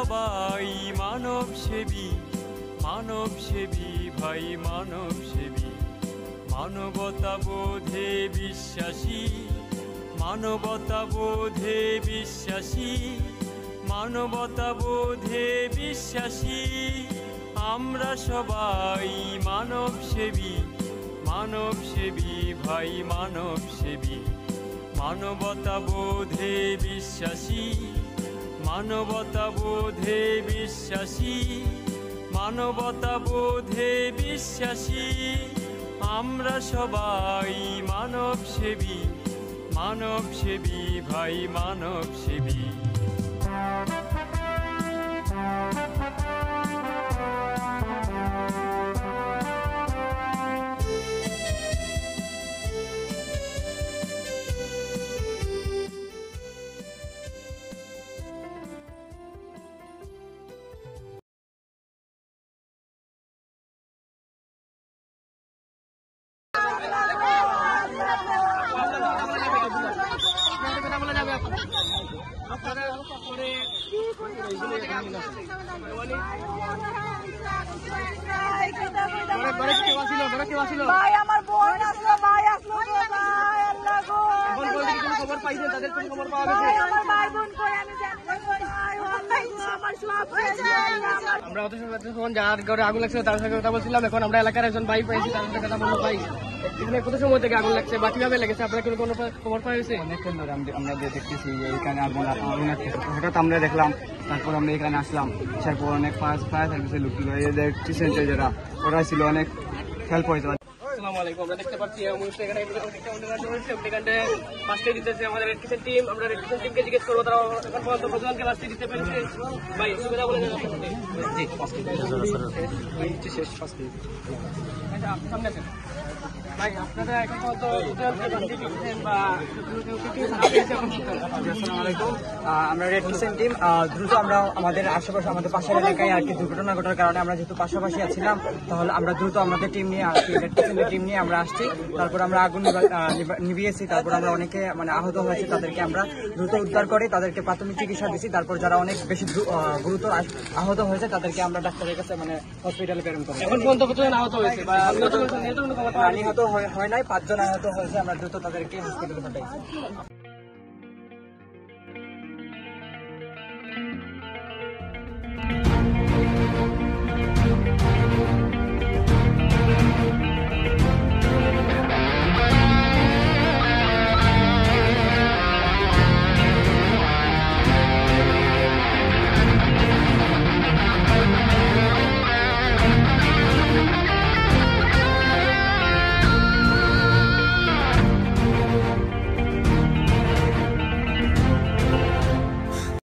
সবাই মানব সেবী ভাই মানব সেবী। মানবতা বোধে বিশ্বাসী, মানবতা বোধে বিশ্বাসী, মানবতা বোধে বিশ্বাসী। আমরা সবাই মানব সেবী ভাই মানব সেবী। মানবতা বোধে বিশ্বাসী, মানবতা বোধে বিশ্বাসী, মানবতা বোধে বিশ্বাসী। আমরা সবাই মানব সেবী ভাই মানব সেবী। আমরা যার ঘরে আগুন লাগছে তার সাথে কথা বলছিলাম। এখন আমরা এলাকার একজন ভাই পাইছি, তার সাথে কথা বলবো। ভাই, এখানে কত সময় থেকে আগুন লাগছে বা কিভাবে লেগেছে, আপনার কোনো খবর পাওয়া গেছে? অনেকক্ষণ ধরে আমরা দেখতেছি যে এখানে আগুন হঠাৎ আমরা দেখলাম। তারপর আমরা এখানে আসলাম, আসার পর অনেক ফায়ার সার্ভিসের লোক ছিল, যারা ওরা ছিল, অনেক হেল্প হয়েছে। আসসালামু আলাইকুম। আমরা দেখতে পাচ্ছি এখানে ফার্স্টে দিতেছে আমাদের রেড কিচেন টিম। আমরা রেড কিচেন টিমকে জিজ্ঞেস করবো তারা এখন পর্যন্ত কতজনকে ফার্স্টে দিতে পেরেছে। ভাই সুবিধা বলে শেষ ফার্স্টে। আচ্ছা, আপনি সামনে আছেন ভাই, আপনারা এখন পর্যন্ত আসসালামু আলাইকুম। আমরা রেড কিচেন টিম দ্রুত আমরা আমাদের আশেপাশে আমাদের পাশের এলাকায় আর কি দুর্ঘটনা ঘটার কারণে আমরা যেহেতু পাশাপাশি আছিলাম, তাহলে আমরা দ্রুত আমাদের টিম নিয়ে আর কি রেড কিচেনের টিম নিয়ে আমরা আসছি। তারপর আমরা আগুন নিভিয়েছি। তারপর আমরা অনেকে আহত হয়েছে, তাদেরকে আমরা দ্রুত উদ্ধার করে তাদেরকে প্রাথমিক চিকিৎসা দিচ্ছি। তারপর যারা অনেক বেশি গুরুতর আহত হয়েছে তাদেরকে আমরা ডাক্তারের কাছে হসপিটালে প্রেরণ করি। এখন পর্যন্ত কতজন আহত হয়েছে বা নিহত হয় নাই, 5 জন আহত হয়েছে। আমরা দ্রুত তাদেরকে হসপিটালে পাঠাইছি।